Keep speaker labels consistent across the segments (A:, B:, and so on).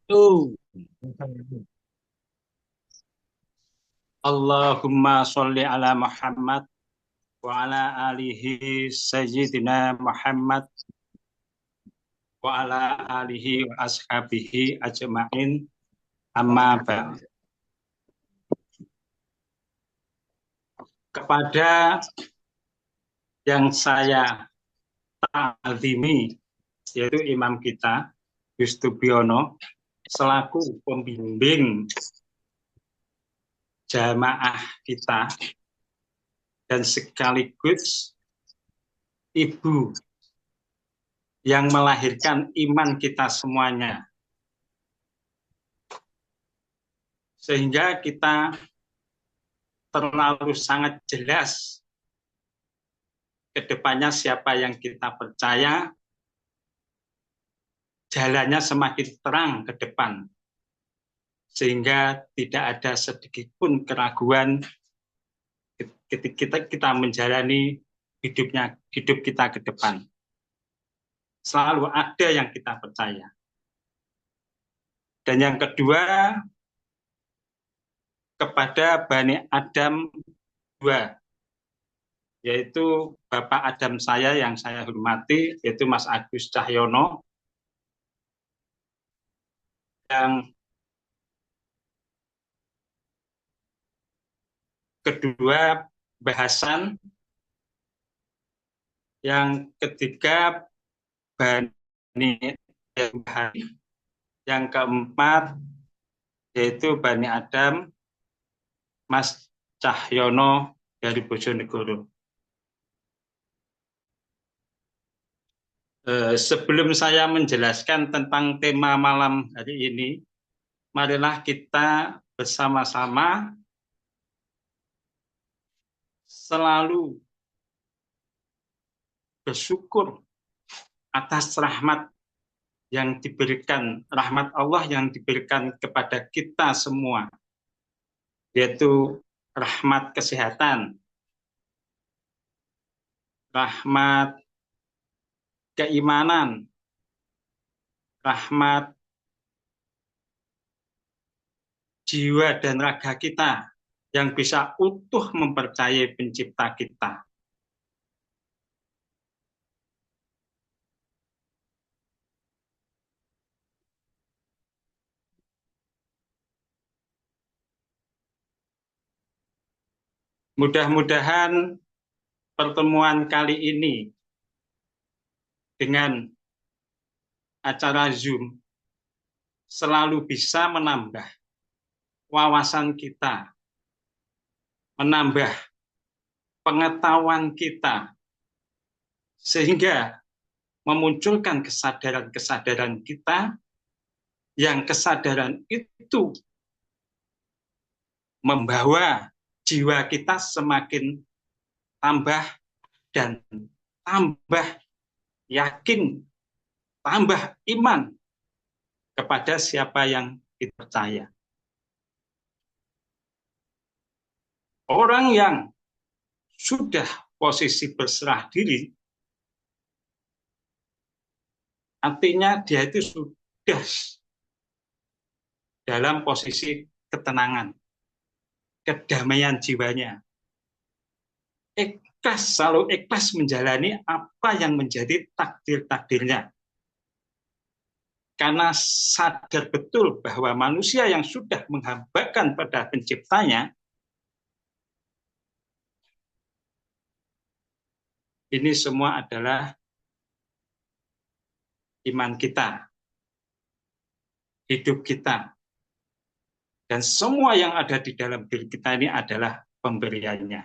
A: Oh, Allahumma sholli ala Muhammad wa ala alihi sayyidina Muhammad wa ala alihi wa ashabihi ajma'in amma ba'd. Kepada yang saya ta'zimi, yaitu imam kita Yustubiono selaku pembimbing jamaah kita dan sekaligus ibu yang melahirkan iman kita semuanya, sehingga kita terlalu sangat jelas ke depannya siapa yang kita percaya, jalannya semakin terang ke depan, sehingga tidak ada sedikit pun keraguan ketika kita menjalani hidup kita ke depan. Selalu ada yang kita percaya. Dan yang kedua, kepada Bani Adam dua, yaitu Bapak Adam saya yang saya hormati, yaitu Mas Agus Cahyono, yang kedua bahasan, yang ketiga Bani Adam, yang keempat yaitu Bani Adam Mas Cahyono dari Bojonegoro. Sebelum saya menjelaskan tentang tema malam hari ini, marilah kita bersama-sama selalu bersyukur atas rahmat yang diberikan, rahmat Allah yang diberikan kepada kita semua, yaitu rahmat kesehatan, rahmat keimanan, rahmat jiwa dan raga kita yang bisa utuh mempercayai pencipta kita. Mudah-mudahan pertemuan kali ini dengan acara Zoom selalu bisa menambah wawasan kita, menambah pengetahuan kita, sehingga memunculkan kesadaran-kesadaran kita, yang kesadaran itu membawa jiwa kita semakin tambah dan tambah yakin, tambah iman kepada siapa yang kita percaya. Orang yang sudah posisi berserah diri, artinya dia itu sudah dalam posisi ketenangan, kedamaian jiwanya. Ikhlas, selalu ikhlas menjalani apa yang menjadi takdir-takdirnya. Karena sadar betul bahwa manusia yang sudah menghambakan pada penciptanya, ini semua adalah iman kita, hidup kita, dan semua yang ada di dalam diri kita ini adalah pemberiannya,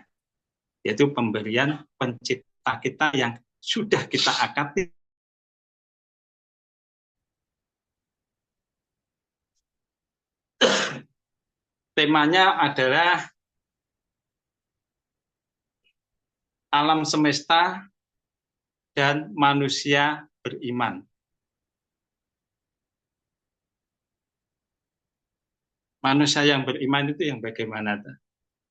A: yaitu pemberian pencipta kita yang sudah kita akati. Temanya adalah alam semesta dan manusia beriman. Manusia yang beriman itu yang bagaimana?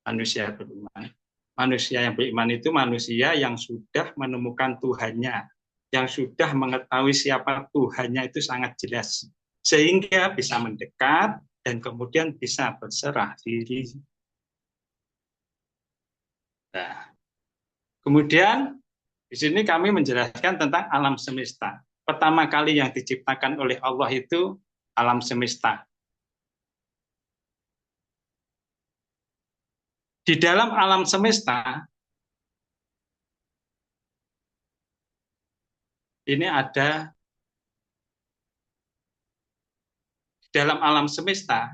A: Manusia beriman. Manusia yang beriman itu manusia yang sudah menemukan Tuhannya, yang sudah mengetahui siapa Tuhannya itu sangat jelas, sehingga bisa mendekat dan kemudian bisa berserah diri. Nah, kemudian di sini kami menjelaskan tentang alam semesta. Pertama kali yang diciptakan oleh Allah itu alam semesta. Di dalam alam semesta ini ada, di dalam alam semesta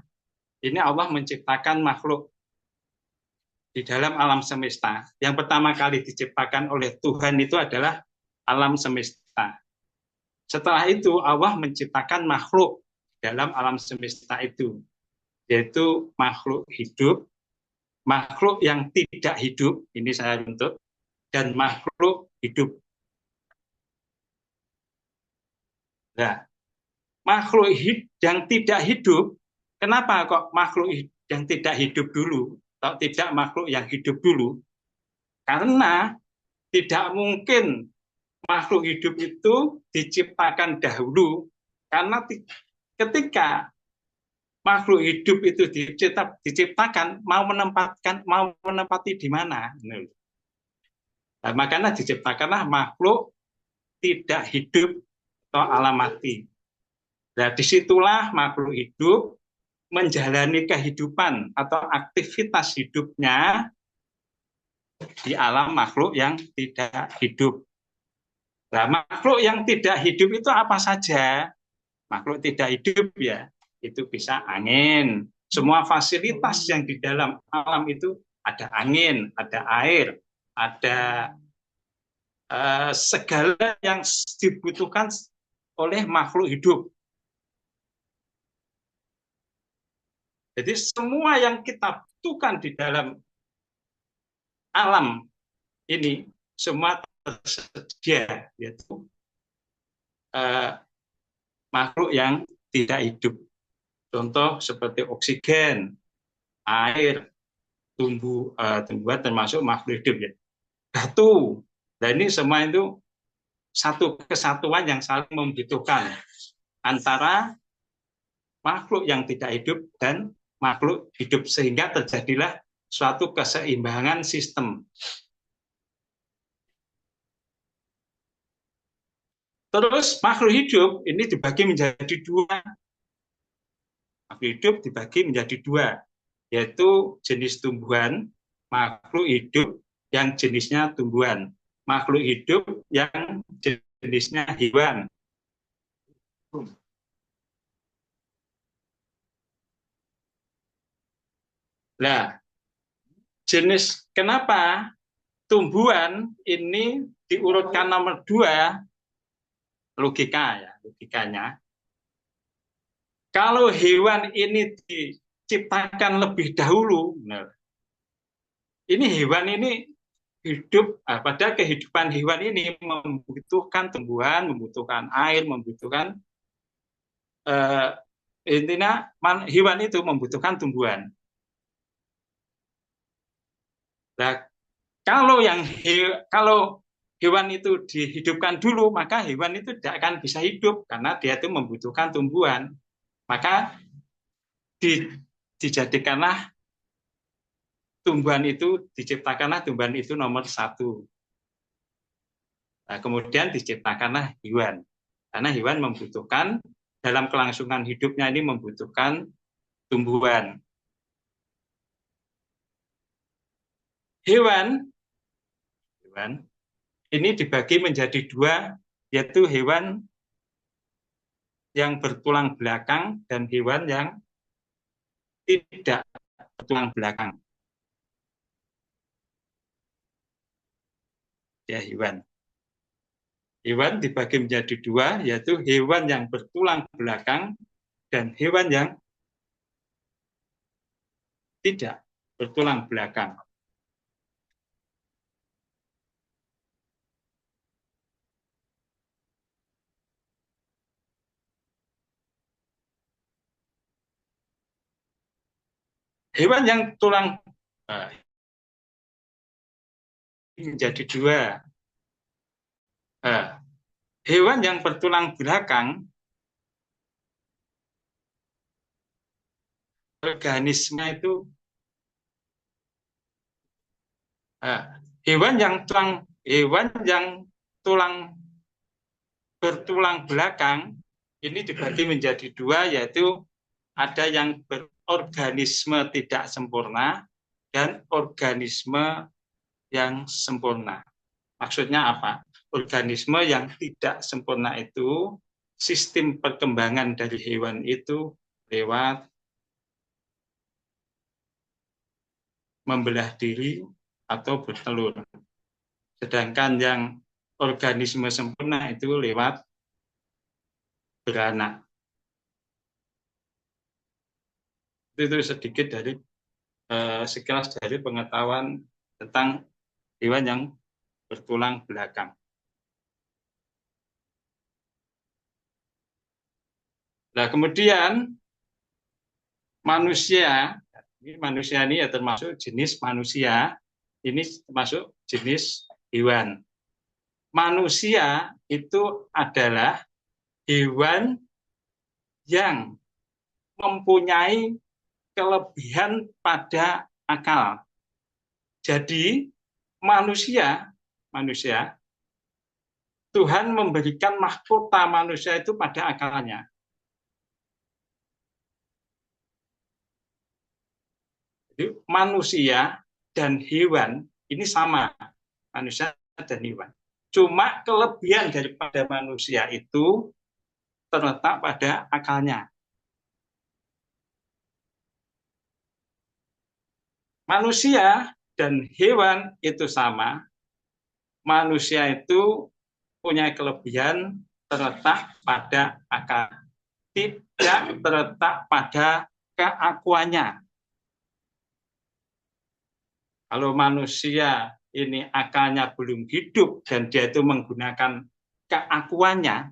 A: ini Allah menciptakan makhluk di dalam alam semesta. Yang pertama kali diciptakan oleh Tuhan itu adalah alam semesta. Setelah itu Allah menciptakan makhluk dalam alam semesta itu, yaitu makhluk hidup, makhluk yang tidak hidup, ini saya runtut, dan makhluk hidup. Nah, makhluk yang tidak hidup, kenapa kok makhluk yang tidak hidup dulu, atau tidak makhluk yang hidup dulu? Karena tidak mungkin makhluk hidup itu diciptakan dahulu, karena ketika makhluk hidup itu diciptakan, mau menempati di mana? Nah, makanya diciptakanlah makhluk tidak hidup atau alam mati. Nah, disitulah makhluk hidup menjalani kehidupan atau aktivitas hidupnya di alam makhluk yang tidak hidup. Nah, makhluk yang tidak hidup itu apa saja? Makhluk tidak hidup ya, itu bisa angin. Semua fasilitas yang di dalam alam itu ada angin, ada air, ada segala yang dibutuhkan oleh makhluk hidup. Jadi semua yang kita butuhkan di dalam alam ini semua tersedia, yaitu makhluk yang tidak hidup. Contoh seperti oksigen, air, tumbuhan termasuk makhluk hidup ya. Batu. Nah ini semua itu satu kesatuan yang saling membutuhkan antara makhluk yang tidak hidup dan makhluk hidup, sehingga terjadilah suatu keseimbangan sistem. Terus makhluk hidup ini dibagi menjadi dua. Makhluk hidup dibagi menjadi dua, yaitu jenis tumbuhan, makhluk hidup yang jenisnya tumbuhan, makhluk hidup yang jenisnya hewan. Nah, jenis kenapa tumbuhan ini diurutkan nomor dua, logikanya. Kalau hewan ini diciptakan lebih dahulu, ini hewan ini hidup, pada kehidupan hewan ini membutuhkan tumbuhan, membutuhkan air, membutuhkan intinya hewan itu membutuhkan tumbuhan. Nah, kalau hewan itu dihidupkan dulu, maka hewan itu tidak akan bisa hidup karena dia itu membutuhkan tumbuhan. Maka dijadikanlah diciptakanlah tumbuhan itu nomor satu. Nah, kemudian diciptakanlah hewan. Karena hewan membutuhkan, dalam kelangsungan hidupnya ini membutuhkan tumbuhan. Hewan ini dibagi menjadi dua, yaitu hewan yang bertulang belakang dan hewan yang tidak bertulang belakang. Ya, hewan. Hewan dibagi menjadi dua, yaitu hewan yang bertulang belakang dan hewan yang tidak bertulang belakang. Hewan yang tulang menjadi dua. Hewan yang bertulang belakang organisme itu hewan yang tulang bertulang belakang ini dibagi menjadi dua, yaitu ada yang berorganisme tidak sempurna dan organisme yang sempurna. Maksudnya apa? Organisme yang tidak sempurna itu sistem perkembangan dari hewan itu lewat membelah diri atau bertelur. Sedangkan yang organisme sempurna itu lewat beranak. Itu sedikit dari sekilas dari pengetahuan tentang hewan yang bertulang belakang. Nah, kemudian manusia ini ya termasuk jenis manusia, ini termasuk jenis hewan. Manusia itu adalah hewan yang mempunyai kelebihan pada akal. Jadi manusia Tuhan memberikan mahkota manusia itu pada akalnya. Jadi manusia dan hewan ini sama, manusia dan hewan. Cuma kelebihan daripada manusia itu terletak pada akalnya. Manusia dan hewan itu sama. Manusia itu punya kelebihan terletak pada akal, tidak terletak pada keakuannya. Kalau manusia ini akalnya belum hidup dan dia itu menggunakan keakuannya,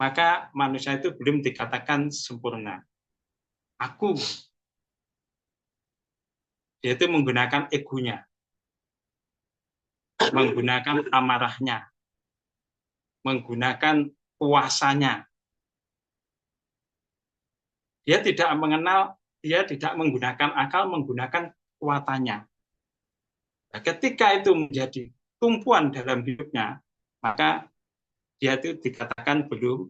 A: maka manusia itu belum dikatakan sempurna. Aku. Dia itu menggunakan egonya, menggunakan amarahnya, menggunakan kuasanya. Dia tidak menggunakan akal, menggunakan kekuatannya. Nah, ketika itu menjadi tumpuan dalam hidupnya, maka dia itu dikatakan belum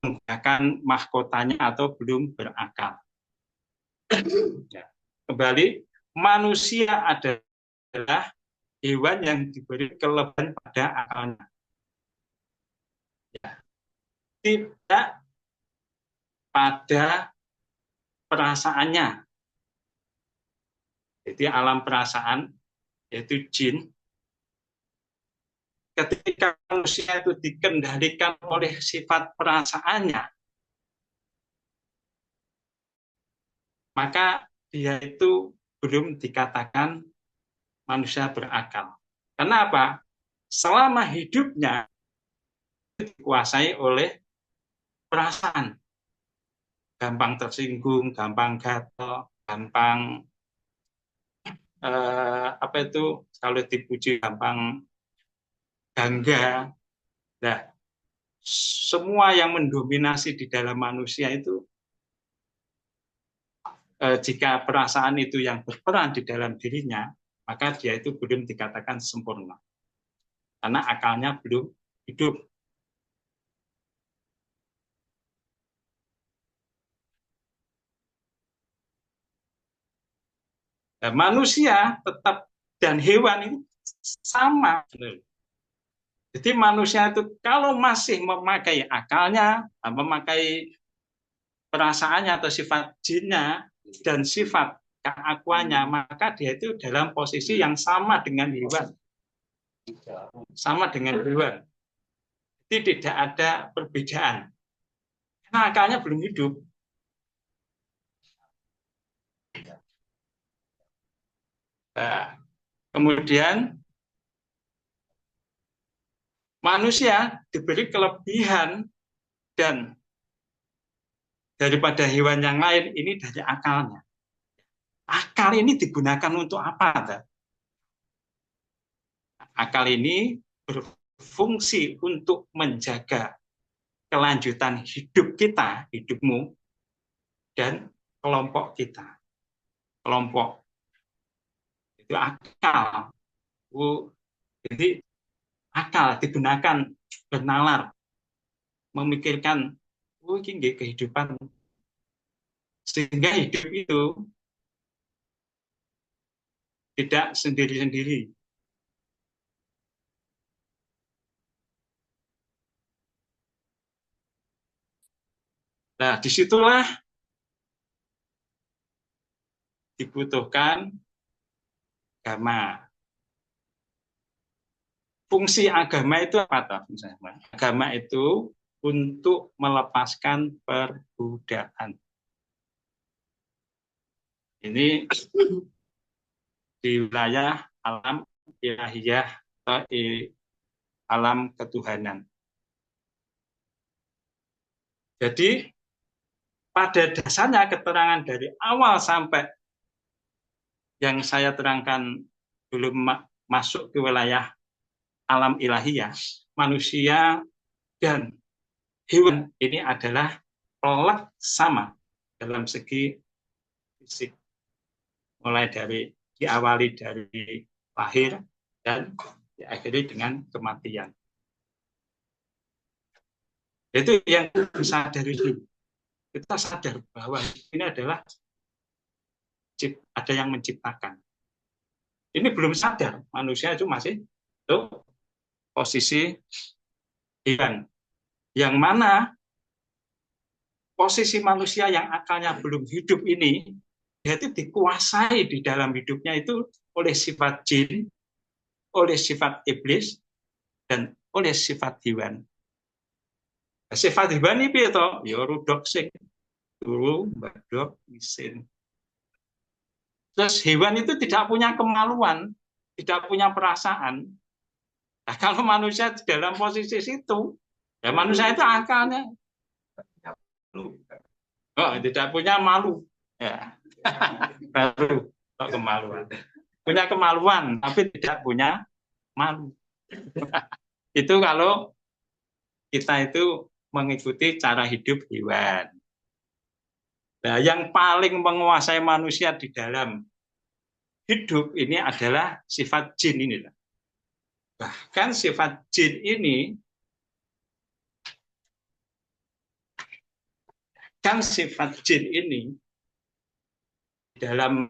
A: menggunakan mahkotanya atau belum berakal. Ya. Kembali, manusia adalah hewan yang diberi kelebihan pada akalnya. Ya. Tidak pada perasaannya. Jadi alam perasaan, yaitu jin, ketika manusia itu dikendalikan oleh sifat perasaannya, maka dia itu belum dikatakan manusia berakal. Kenapa? Selama hidupnya dikuasai oleh perasaan. Gampang tersinggung, gampang gatel, gampang kalau dipuji gampang bangga. Nah, semua yang mendominasi di dalam manusia itu, jika perasaan itu yang berperan di dalam dirinya, maka dia itu belum dikatakan sempurna. Karena akalnya belum hidup. Nah, manusia tetap dan hewan ini sama. Jadi manusia itu kalau masih memakai akalnya, memakai perasaannya atau sifat jinnya dan sifat keakuannya, maka dia itu dalam posisi yang sama dengan hewan. Sama dengan hewan. Jadi tidak ada perbedaan. Karena akalnya belum hidup. Nah, kemudian manusia diberi kelebihan dan daripada hewan yang lain ini dari akalnya. Akal ini digunakan untuk apa? Akal ini berfungsi untuk menjaga kelanjutan hidup kita, hidupmu, dan kelompok kita. Kelompok itu akal. Jadi akal digunakan bernalar, memikirkan ini kehidupan, sehingga hidup itu tidak sendiri-sendiri. Nah, disitulah dibutuhkan agama. Fungsi agama itu apa? Agama itu untuk melepaskan perbudakan. Ini di wilayah alam ilahiyah atau alam ketuhanan. Jadi pada dasarnya keterangan dari awal sampai yang saya terangkan belum masuk ke wilayah alam ilahiyah, manusia dan hewan ini adalah pelak sama dalam segi fisik. Mulai dari diawali dari lahir dan diakhiri dengan kematian. Itu yang kita sadari dulu. Kita sadar bahwa ini adalah ada yang menciptakan. Ini belum sadar, manusia itu masih itu posisi hewan. Yang mana posisi manusia yang akalnya belum hidup ini, dia itu dikuasai di dalam hidupnya itu oleh sifat jin, oleh sifat iblis, dan oleh sifat hewan. Sifat hewan ini itu ya rudok sing turu badok isin. Terus hewan itu tidak punya kemaluan, tidak punya perasaan. Nah, kalau manusia di dalam posisi situ, ya manusia itu akalnya tidak punya malu. Ya. Baru kemaluan. Punya kemaluan, tapi tidak punya malu. Itu kalau kita itu mengikuti cara hidup hewan. Nah, yang paling menguasai manusia di dalam hidup ini adalah sifat jin ini. Bahkan sifat jin ini dalam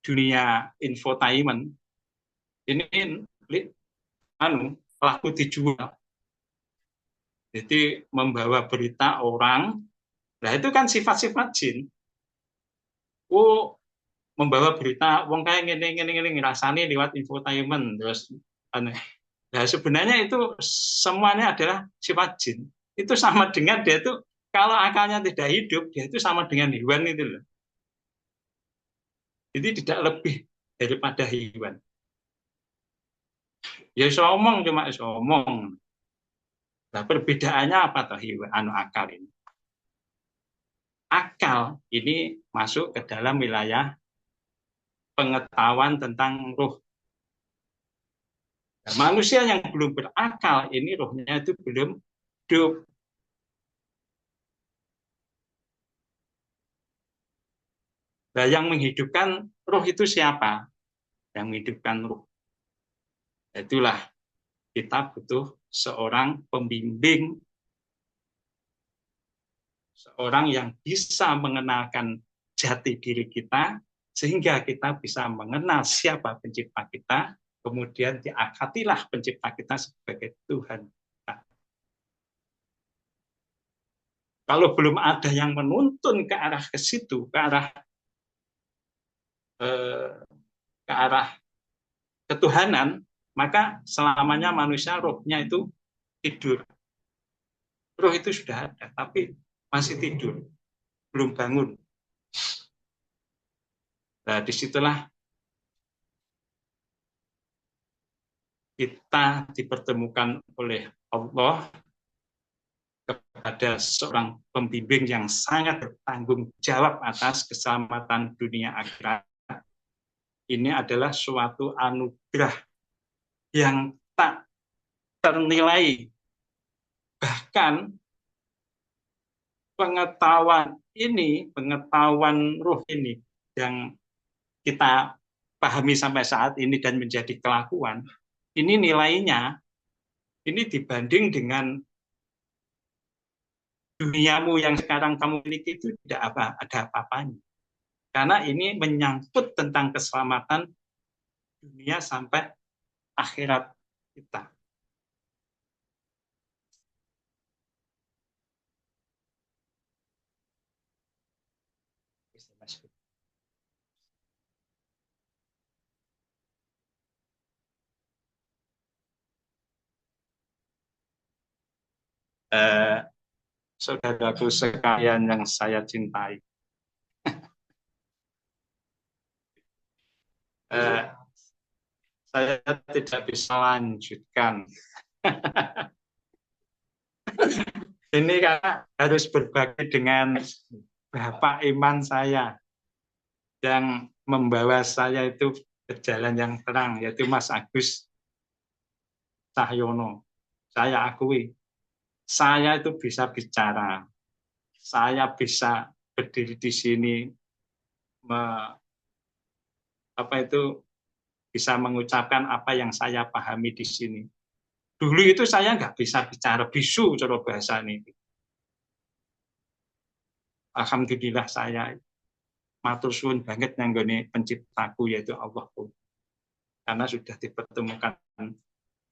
A: dunia infotainment ini laku dijual. Jadi membawa berita orang, nah itu kan sifat-sifat jin. Membawa berita wong kayak ngene ngrasani lewat infotainment terus nah sebenarnya itu semuanya adalah sifat jin. Itu sama dengan dia itu kalau akalnya tidak hidup, dia itu sama dengan hewan itu loh. Jadi tidak lebih daripada hewan. Ya omong cuma omong. Nah, perbedaannya apa toh hewan akal ini? Akal ini masuk ke dalam wilayah pengetahuan tentang ruh. Nah, manusia yang belum berakal ini ruhnya itu belum hidup. Nah, yang menghidupkan ruh itu siapa? Yang menghidupkan ruh. Itulah kita butuh seorang pembimbing, seorang yang bisa mengenalkan jati diri kita, sehingga kita bisa mengenal siapa pencipta kita, kemudian diakatilah pencipta kita sebagai Tuhan. Kalau belum ada yang menuntun ke arah ke situ, ke arah ketuhanan, maka selamanya manusia rohnya itu tidur. Roh itu sudah ada, tapi masih tidur, belum bangun. Nah, disitulah kita dipertemukan oleh Allah kepada seorang pembimbing yang sangat bertanggung jawab atas keselamatan dunia akhirat. Ini adalah suatu anugerah yang tak ternilai. Bahkan pengetahuan ruh ini yang kita pahami sampai saat ini dan menjadi kelakuan, ini nilainya, ini dibanding dengan duniamu yang sekarang kamu miliki itu tidak ada apa-apanya. Karena ini menyangkut tentang keselamatan dunia sampai akhirat kita. Saudaraku sekalian yang saya cintai, saya tidak bisa lanjutkan. Ini karena harus berbagi dengan Bapak iman saya yang membawa saya itu ke jalan yang terang, yaitu Mas Agus Cahyono. Saya akui, saya itu bisa bicara, saya bisa berdiri di sini, bisa mengucapkan apa yang saya pahami di sini. Dulu itu saya nggak bisa bicara, bisu cara bahasa ini. Alhamdulillah saya matur suwun banget nanggone penciptaku yaitu Allah, karena sudah dipertemukan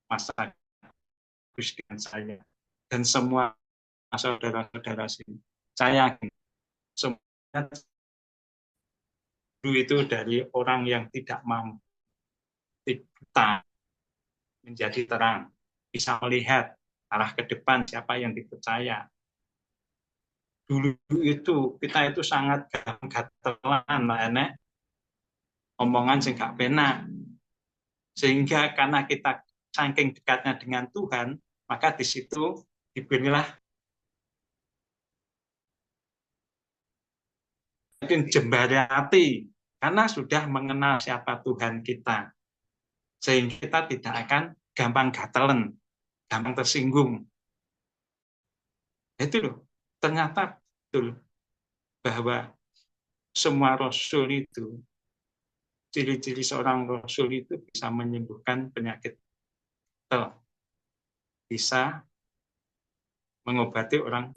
A: Mas Agus dengan saya dan semua saudara-saudara sini. Saya yakin semuanya dulu itu dari orang yang tidak mampu, buta menjadi terang, bisa melihat arah ke depan siapa yang dipercaya. Dulu itu kita itu sangat gatelan, enek omongan sing gak penak. Sehingga karena kita saking dekatnya dengan Tuhan, maka di situ diberilah mungkin jembari hati karena sudah mengenal siapa Tuhan kita. Sehingga kita tidak akan gampang gatelan, gampang tersinggung. Itu loh, ternyata betul bahwa semua rasul itu, ciri-ciri seorang rasul itu bisa menyembuhkan penyakit, bisa mengobati orang